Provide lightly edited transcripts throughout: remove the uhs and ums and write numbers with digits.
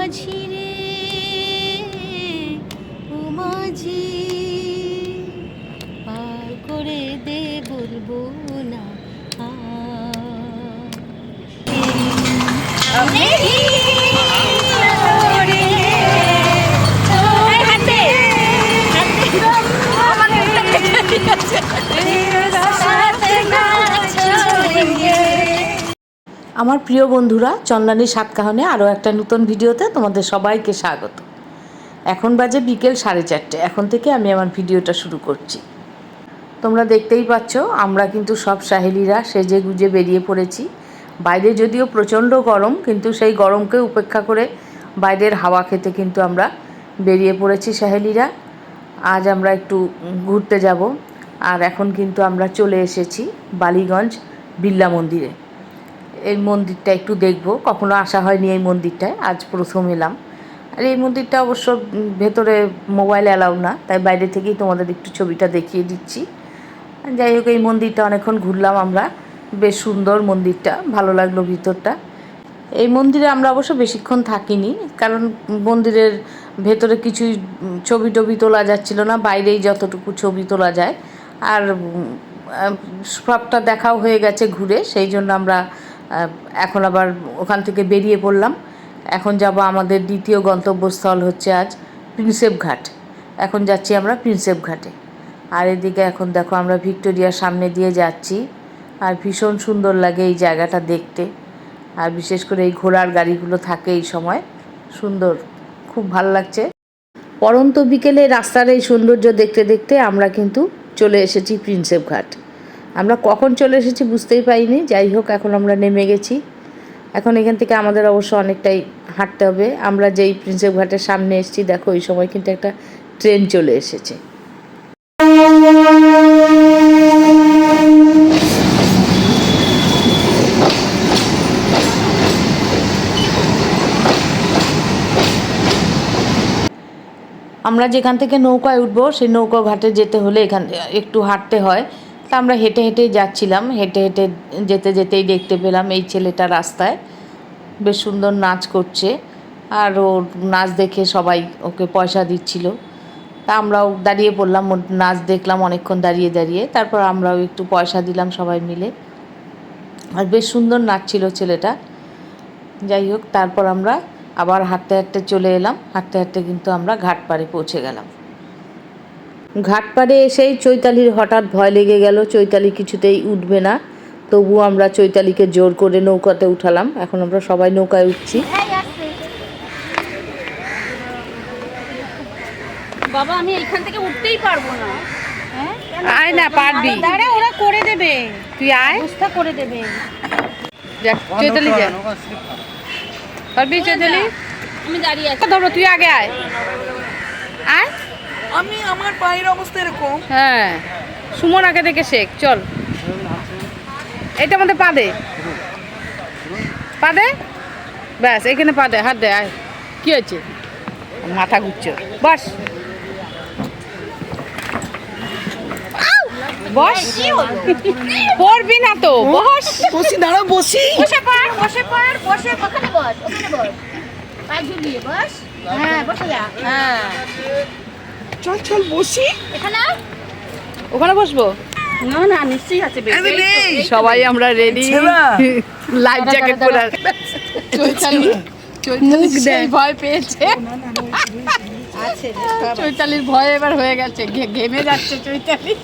মাঝি রে ও মাঝি, পার করে দে বলবো না আমার প্রিয় বন্ধুরা, চন্দ্রানী সাতকাহনে আরও একটা নতুন ভিডিওতে তোমাদের সবাইকে স্বাগত। এখন বাজে বিকেল 4:30। এখন থেকে আমি আমার ভিডিওটা শুরু করছি। তোমরা দেখতেই পাচ্ছ আমরা কিন্তু সব সাহেলিরা সেজে গুজে বেরিয়ে পড়েছি। বাইরে যদিও প্রচণ্ড গরম, কিন্তু সেই গরমকে উপেক্ষা করে বাইরের হাওয়া খেতে কিন্তু আমরা বেরিয়ে পড়েছি সাহেলিরা। আজ আমরা একটু ঘুরতে যাব। আর এখন কিন্তু আমরা চলে এসেছি বালিগঞ্জ বিড়লা মন্দিরে। এই মন্দিরটা একটু দেখব, কখনো আসা হয়নি এই মন্দিরটায়, আজ প্রথম এলাম। আর এই মন্দিরটা অবশ্য ভেতরে মোবাইল অ্যালাউ না, তাই বাইরে থেকেই তোমাদের একটু ছবিটা দেখিয়ে দিচ্ছি। যাই হোক, এই মন্দিরটা অনেকক্ষণ ঘুরলাম আমরা, বেশ সুন্দর মন্দিরটা, ভালো লাগলো ভিতরটা। এই মন্দিরে আমরা অবশ্য বেশিক্ষণ থাকিনি, কারণ মন্দিরের ভেতরে কিছুই ছবি টবি তোলা যাচ্ছিল না, বাইরেই যতটুকু ছবি তোলা যায়। আর সবটা দেখাও হয়ে গেছে ঘুরে, সেই জন্য আমরা এখন আবার ওখান থেকে বেরিয়ে পড়লাম। এখন যাব আমাদের দ্বিতীয় গন্তব্যস্থল হচ্ছে আজ প্রিন্সেপ ঘাট। এখন যাচ্ছি আমরা প্রিন্সেপ ঘাটে। আর এদিকে এখন দেখো আমরা ভিক্টোরিয়ার সামনে দিয়ে যাচ্ছি, আর ভীষণ সুন্দর লাগে এই জায়গাটা দেখতে। আর বিশেষ করে এই ঘোড়ার গাড়িগুলো থাকে এই সময়, সুন্দর, খুব ভালো লাগছে। পরন্ত বিকেলে রাস্তার এই সৌন্দর্য দেখতে দেখতে আমরা কিন্তু চলে এসেছি প্রিন্সেপ ঘাট। আমরা কখন চলে এসেছি বুঝতেই পারিনি। যাই হোক, এখন আমরা নেমে গেছি। এখন এখান থেকে আমাদের অবশ্য অনেকটাই হাঁটতে হবে। আমরা যেই প্রিন্সেপ ঘাটের সামনে এসেছি, দেখো ওই সময় কিন্তু একটা ট্রেন চলে এসেছে। আমরা যেখান থেকে নৌকায় উঠবো সেই নৌকা ঘাটে যেতে হলে এখান একটু হাঁটতে হয়। তা আমরা হেঁটে হেঁটেই যাচ্ছিলাম। হেঁটে হেঁটে যেতে যেতেই দেখতে পেলাম এই ছেলেটা রাস্তায় বেশ সুন্দর নাচ করছে। আর ওর নাচ দেখে সবাই ওকে পয়সা দিচ্ছিল। তা আমরাও দাঁড়িয়ে পড়লাম, ওর নাচ দেখলাম অনেকক্ষণ দাঁড়িয়ে দাঁড়িয়ে। তারপর আমরাও একটু পয়সা দিলাম সবাই মিলে। আর বেশ সুন্দর নাচছিল ছেলেটা। যাই হোক, তারপর আমরা আবার হাঁটতে হাঁটতে চলে এলাম। হাঁটতে হাঁটতে কিন্তু আমরা ঘাট পাড়ে পৌঁছে গেলাম। ঘাট পাড়ে এসেই চৈতালির হঠাৎ ভয় লেগে গেল, চৈতালি কিছুতেই উঠবে না। তবুও আমরা চৈতালিকে জোর করে নৌকাতে উঠালাম। এখন আমরা সবাই নৌকায় উঠছি। বাবা, আমি এইখান থেকে উঠতেই পারবো না। আয় না, পারবি। দাঁড়া, ওরা করে দেবে, তুই আয়, ব্যবস্থা করে দেবে। চৈতালি যা, পারবি চৈতালি? আমি দাঁড়িয়ে আছি। ধরো, তুই আগে আয়। আয়, আমি আমার পায়ের অবস্থা এরকম। হ্যাঁ, সুমন আগে থেকে শেখ। চল, এটা আমাদের পা দে, পা দে, ব্যাস এখানে পা দে, হাত দে। আয়, কি হয়েছে? মাথা ঘুরছে, বস বস। পড়বি না তো, বস। বসি, দাঁড়াও, বসি। বসে পড়, বসে পড়, বসে ওখানে বস, ওখানে বস, পা ঝুলিয়ে বস। হ্যাঁ, বসে যা। হ্যাঁ, চল চল, বসি। এখানে ওখানে বসবো। না না, নিশ্চয়ই আছে। সবাই আমরা রেডি, লাইফ জ্যাকেট পরে। চৈতালি ভয় পেয়েছে, চৈতালির ভয় এবার হয়ে গেছে, ঘেমে যাচ্ছে চৈতালি।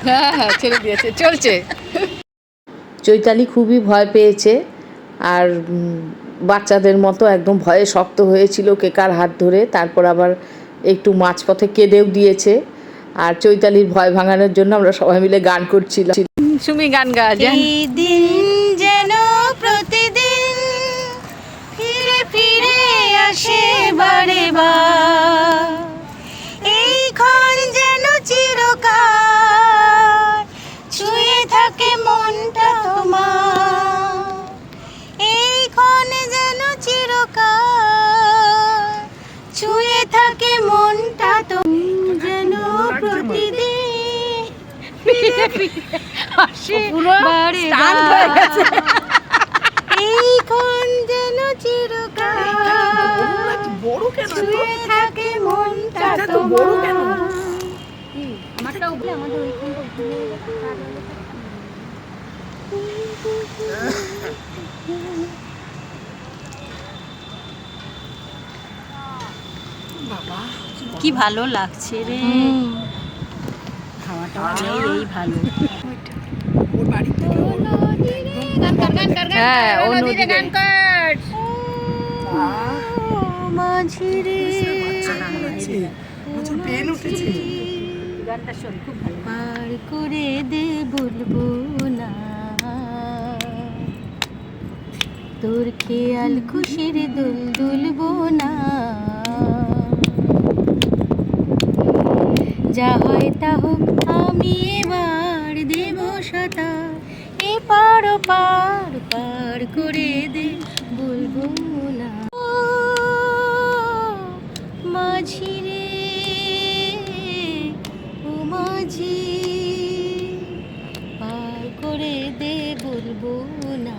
হ্যাঁ হ্যাঁ, ছেড়ে দিয়েছে, চলছে। চৈতালি খুবই ভয় পেয়েছে, আর বাচ্চাদের মতো একদম ভয়ে শক্ত হয়েছিল কেকার হাত ধরে। তারপর আবার একটু মাঝপথে কেঁদেও দিয়েছে। আর চৈতালির ভয় ভাঙানোর জন্য আমরা সবাই মিলে গান করছিলাম। সুমি গান গা। এই দিন যেন প্রতিদিন ফিরে ফিরে আসে বারে বার, এই ক্ষণ যেন চিরকাল ছুঁয়ে থাকে মনটা তোমার, এই ক্ষণ যেন চিরকাল ছুঁয়ে থাকে মনটা তোমার, যেন প্রতিদিন ফিরে ফিরে আসে বারে বার, এই ক্ষণ যেন চিরকাল বড় কেন? আমারটাও বলে আমাদের ওইখানটা উঠে বাবা কি ভালো লাগছে রে। খাওয়া টাওয়া নেই, এই ভালো। ওর বাড়ি থেকে হ্যাঁ, ও নদীতে গান কর। মাঝি রে পেন উঠেছে। গানটা শোন, খুব ভালো। পার করে দে বলবো না তোর খেয়াল খুশির দুল দুলবো না, যা হয় তা হোক আমি এবার দেব সাঁতার, এপার পার পার করে দে বলবো না। ও মাঝি রে ও মাঝি, পার করে দে বলবো না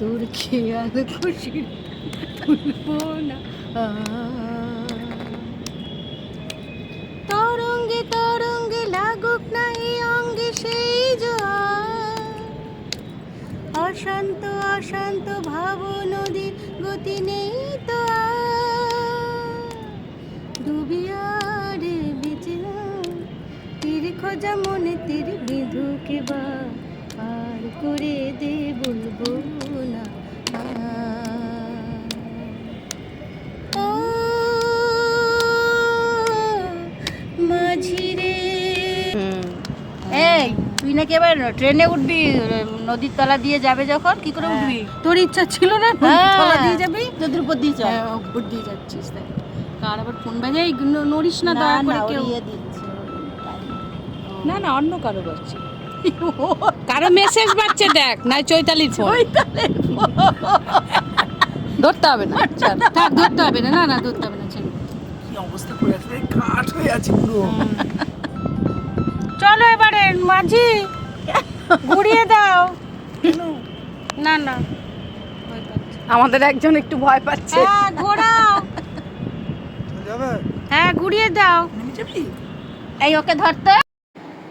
তোর খেয়াল খুশির তুলবো না। তরঙ্গে তরঙ্গে লাগুক না এই অঙ্গে সেই জোয়ার, অশান্ত অশান্ত ভাব নদী গতি নেই তো আর, ডুবিয়ারে বেঁচে তীর খোঁজা মনে তীর বিধুকে বা পার করে দে বলবো না। ও মাঝি রে। এই তুই নাকি এবার ট্রেনে উঠবি, নদীর তলা দিয়ে যাবে যখন, কি করে উঠবি? তোর ইচ্ছা ছিল না তলা দিয়ে যাবি, নদীর উপর দিয়ে চল। উপর দিয়ে যাচ্ছিস তাই? কার আবার ফোন বাজাই, নড়িস না দয়া করে কেউ। না না, অন্য কারো বাজছে, কারো মেসেজ বাজছে দেখ, না চৈতালির ফোন। ধরতে হবে না, থাক, ধরতে হবে না, না না ধরতে হবে না, ছেড়ে। কি অবস্থা করে আছে, কাঠ হয়ে আছে পুরো। চলো এবারে মাঝি ঘুরিয়ে দাও। না না, আমাদের একজন একটু ভয় পাচ্ছে। হ্যাঁ ঘোরাও, হ্যাঁ ঘুরিয়ে দাও। এই ওকে ধরতে।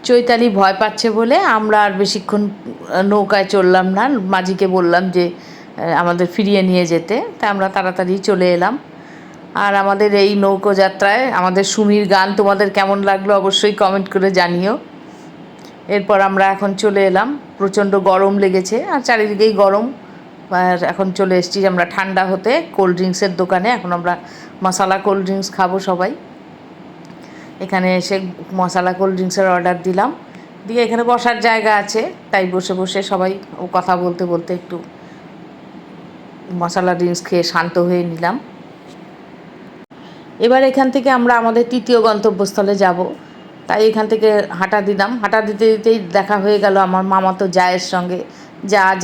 চৈতালি ভয় পাচ্ছে বলে আমরা আর বেশিক্ষণ নৌকায় চললাম না, মাঝিকে বললাম যে আমাদের ফিরিয়ে নিয়ে যেতে, তা আমরা তাড়াতাড়ি চলে এলাম। আর আমাদের এই নৌকো যাত্রায় আমাদের সুমির গান তোমাদের কেমন লাগলো অবশ্যই কমেন্ট করে জানিও। এরপর আমরা এখন চলে এলাম, প্রচণ্ড গরম লেগেছে আর চারিদিকেই গরম। আর এখন চলে এসেছি আমরা ঠান্ডা হতে কোল্ড ড্রিঙ্কসের দোকানে। এখন আমরা মশালা কোল্ড ড্রিঙ্কস খাবো সবাই। এখানে এসে মশালা কোল্ড ড্রিঙ্কসের অর্ডার দিলাম, দিয়ে এখানে বসার জায়গা আছে, তাই বসে বসে সবাই কথা বলতে বলতে একটু মশালা ড্রিঙ্কস খেয়ে শান্ত হয়ে নিলাম। এবার এখান থেকে আমরা আমাদের তৃতীয় গন্তব্যস্থলে যাব, তাই এখান থেকে হাঁটা দিলাম। হাঁটা দিতে দিতেই দেখা হয়ে গেল আমার মামাতো জায়ের সঙ্গে,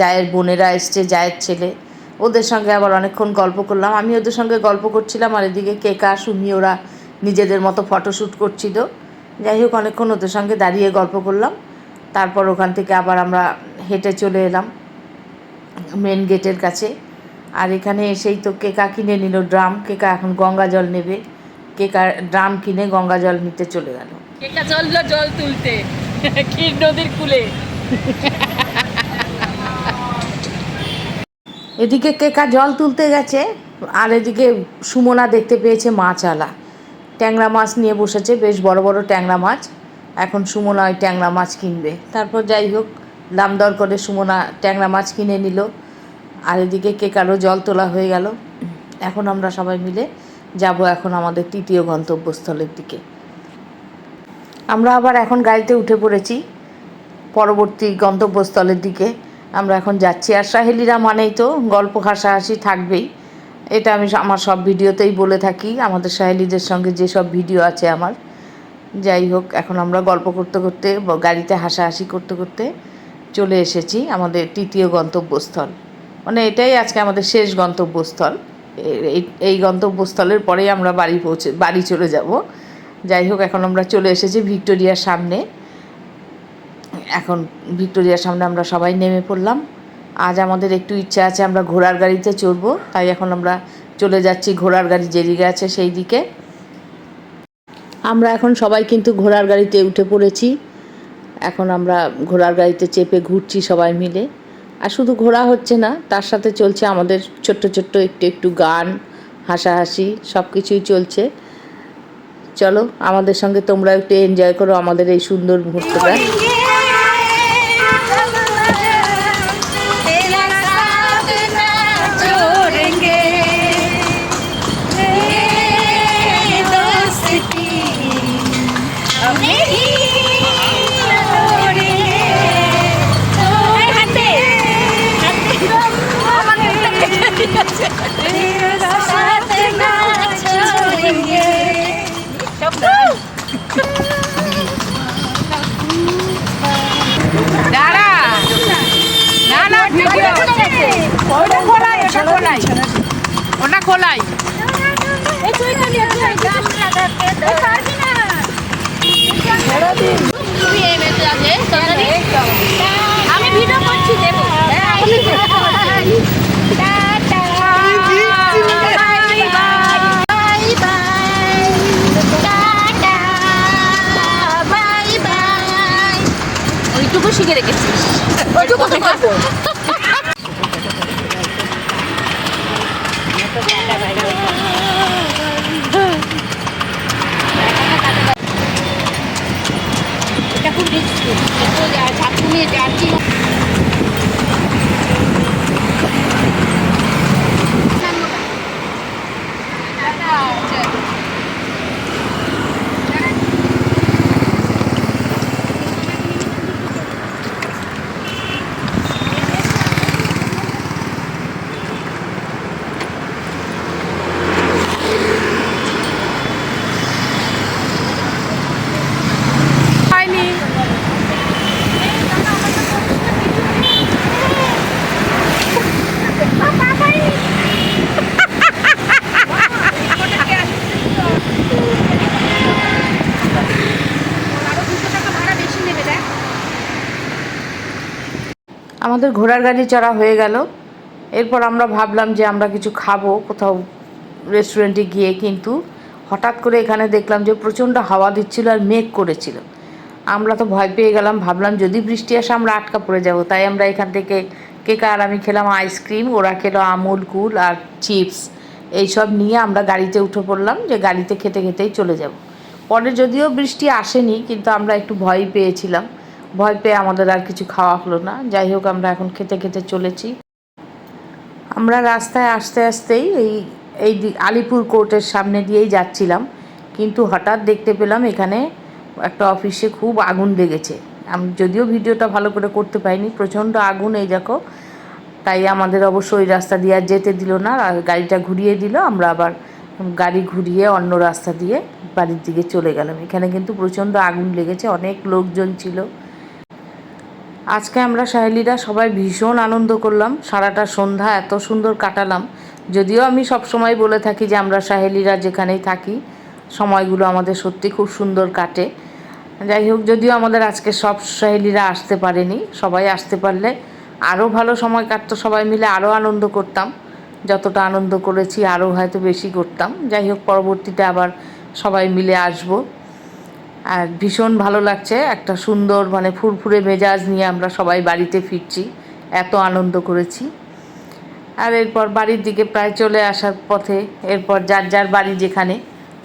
জায়ের বোনেরা এসছে, জায়ের ছেলে, ওদের সঙ্গে আবার অনেকক্ষণ গল্প করলাম। আমি ওদের সঙ্গে গল্প করছিলাম, আর এদিকে কেকা সুমি ওরা নিজেদের মতো ফটোশ্যুট করছিল। যাই হোক, অনেকক্ষণ ওদের সঙ্গে দাঁড়িয়ে গল্প করলাম। তারপর ওখান থেকে আবার আমরা হেঁটে চলে এলাম মেন গেটের কাছে। আর এখানে এসেই তো কেকা কিনে নিল ড্রাম, কেকা এখন গঙ্গা জল নেবে, কেকা ড্রাম কিনে গঙ্গা জল নিতে চলে গেল। কেকা চললো জল তুলতে ক্ষীর নদীর কূলে। এদিকে কেকা জল তুলতে গেছে, আর এদিকে সুমনা দেখতে পেয়েছে মাছওয়ালা, ট্যাংরা মাছ নিয়ে বসেছে, বেশ বড় বড় ট্যাংরা মাছ। এখন সুমনা ওই ট্যাংরা মাছ কিনবে। তারপর যাই হোক, দাম দর করে সুমনা ট্যাংরা মাছ কিনে নিল, আর এদিকে কেকারও জল তোলা হয়ে গেল। এখন আমরা সবাই মিলে যাব এখন আমাদের তৃতীয় গন্তব্যস্থলের দিকে। আমরা আবার এখন গাড়িতে উঠে পড়েছি পরবর্তী গন্তব্যস্থলের দিকে আমরা এখন যাচ্ছি। আর সাহেলিরা মানেই তো গল্প হাসাহাসি থাকবেই, এটা আমি আমার সব ভিডিওতেই বলে থাকি, আমাদের সাহেলিদের সঙ্গে যেসব ভিডিও আছে আমার। যাই হোক, এখন আমরা গল্প করতে করতে গাড়িতে হাসাহাসি করতে করতে চলে এসেছি আমাদের তৃতীয় গন্তব্যস্থল। মানে এটাই আজকে আমাদের শেষ গন্তব্যস্থল। এই গন্তব্যস্থলের পরেই আমরা বাড়ি চলে যাব। যাই হোক, এখন আমরা চলে এসেছি ভিক্টোরিয়ার সামনে। এখন ভিক্টোরিয়ার সামনে আমরা সবাই নেমে পড়লাম। আজ আমাদের একটু ইচ্ছা আছে আমরা ঘোড়ার গাড়িতে চড়বো, তাই এখন আমরা চলে যাচ্ছি ঘোড়ার গাড়ি যেদিকে আছে সেই দিকে। আমরা এখন সবাই কিন্তু ঘোড়ার গাড়িতে উঠে পড়েছি। এখন আমরা ঘোড়ার গাড়িতে চেপে ঘুরছি সবাই মিলে। আর শুধু ঘোরা হচ্ছে না, তার সাথে চলছে আমাদের ছোট্ট ছোট্ট একটু একটু গান, হাসাহাসি, সব কিছুই চলছে। চলো আমাদের সঙ্গে তোমরা একটু এনজয় করো আমাদের এই সুন্দর মুহূর্তটা। ওটা খোলাই আমি ভিডিও করছি দেবো। ওইটুকু শিখে রেখেছিস, ওইটুকু করবো। এটা খুব রিস্কি, ঝাঁকু নিয়ে যাচ্ছি। আমাদের ঘোড়ার গাড়ি চড়া হয়ে গেল। এরপর আমরা ভাবলাম যে আমরা কিছু খাবো কোথাও রেস্টুরেন্টে গিয়ে, কিন্তু হঠাৎ করে এখানে দেখলাম যে প্রচণ্ড হাওয়া দিচ্ছিল আর মেঘ করেছিল। আমরা তো ভয় পেয়ে গেলাম, ভাবলাম যদি বৃষ্টি আসে আমরা আটকা পড়ে যাব। তাই আমরা এখান থেকে কেকা আর আমি খেলাম আইসক্রিম, ওরা খেলো আমুল কুল আর চিপস। এইসব নিয়ে আমরা গাড়িতে উঠে পড়লাম যে গাড়িতে খেতে খেতেই চলে যাব। পরে যদিও বৃষ্টি আসেনি, কিন্তু আমরা একটু ভয় পেয়েছিলাম। ভয় পেয়ে আমাদের আর কিছু খাওয়া হলো না। যাই হোক, আমরা এখন খেতে খেতে চলেছি। আমরা রাস্তায় আসতে আসতেই এই আলিপুর কোর্টের সামনে দিয়েই যাচ্ছিলাম, কিন্তু হঠাৎ দেখতে পেলাম এখানে একটা অফিসে খুব আগুন লেগেছে। আমি যদিও ভিডিওটা ভালো করে করতে পারিনি, প্রচণ্ড আগুন এই দেখো। তাই আমাদের অবশ্য ওই রাস্তা দিয়ে আর যেতে দিল না, আর গাড়িটা ঘুরিয়ে দিল। আমরা আবার গাড়ি ঘুরিয়ে অন্য রাস্তা দিয়ে বাড়ির দিকে চলে গেলাম। এখানে কিন্তু প্রচণ্ড আগুন লেগেছে, অনেক লোকজন ছিল। আজকে আমরা সাহেলিরা সবাই ভীষণ আনন্দ করলাম, সারাটা সন্ধ্যা এত সুন্দর কাটালাম। যদিও আমি সব সময় বলে থাকি যে আমরা সাহেলিরা যেখানেই থাকি সময়গুলো আমাদের সত্যি খুব সুন্দর কাটে। যাই হোক, যদিও আমাদের আজকে সব সাহেলিরা আসতে পারেনি, সবাই আসতে পারলে আরও ভালো সময় কাটতো, সবাই মিলে আরও আনন্দ করতাম। যতটা আনন্দ করেছি আরও হয়তো বেশি করতাম। যাই হোক, পরবর্তীতে আবার সবাই মিলে আসবো। আর ভীষণ ভালো লাগছে, একটা সুন্দর মানে ফুরফুরে মেজাজ নিয়ে আমরা সবাই বাড়িতে ফিরছি, এত আনন্দ করেছি। আর এরপর বাড়ির দিকে প্রায় চলে আসার পথে এরপর যার যার বাড়ি যেখানে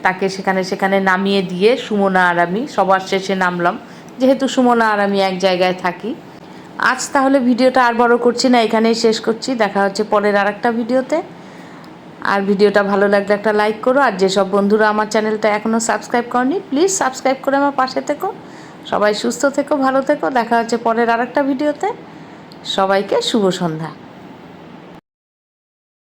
তাকে সেখানে নামিয়ে দিয়ে সুমনা আর আমি সবার শেষে নামলাম, যেহেতু সুমনা আর আমি এক জায়গায় থাকি। আজ তাহলে ভিডিওটা আর বড় করছি না, এখানেই শেষ করছি। দেখা হচ্ছে পরের আরেকটা ভিডিওতে। আর ভিডিওটা ভালো লাগলে একটা লাইক করো, আর যেসব বন্ধুরা আমার চ্যানেলটা এখনও সাবস্ক্রাইব করনি প্লিজ সাবস্ক্রাইব করে আমার পাশে থেকো। সবাই সুস্থ থেকো, ভালো থেকো। দেখা হচ্ছে পরের আরেকটা ভিডিওতে। সবাইকে শুভ সন্ধ্যা।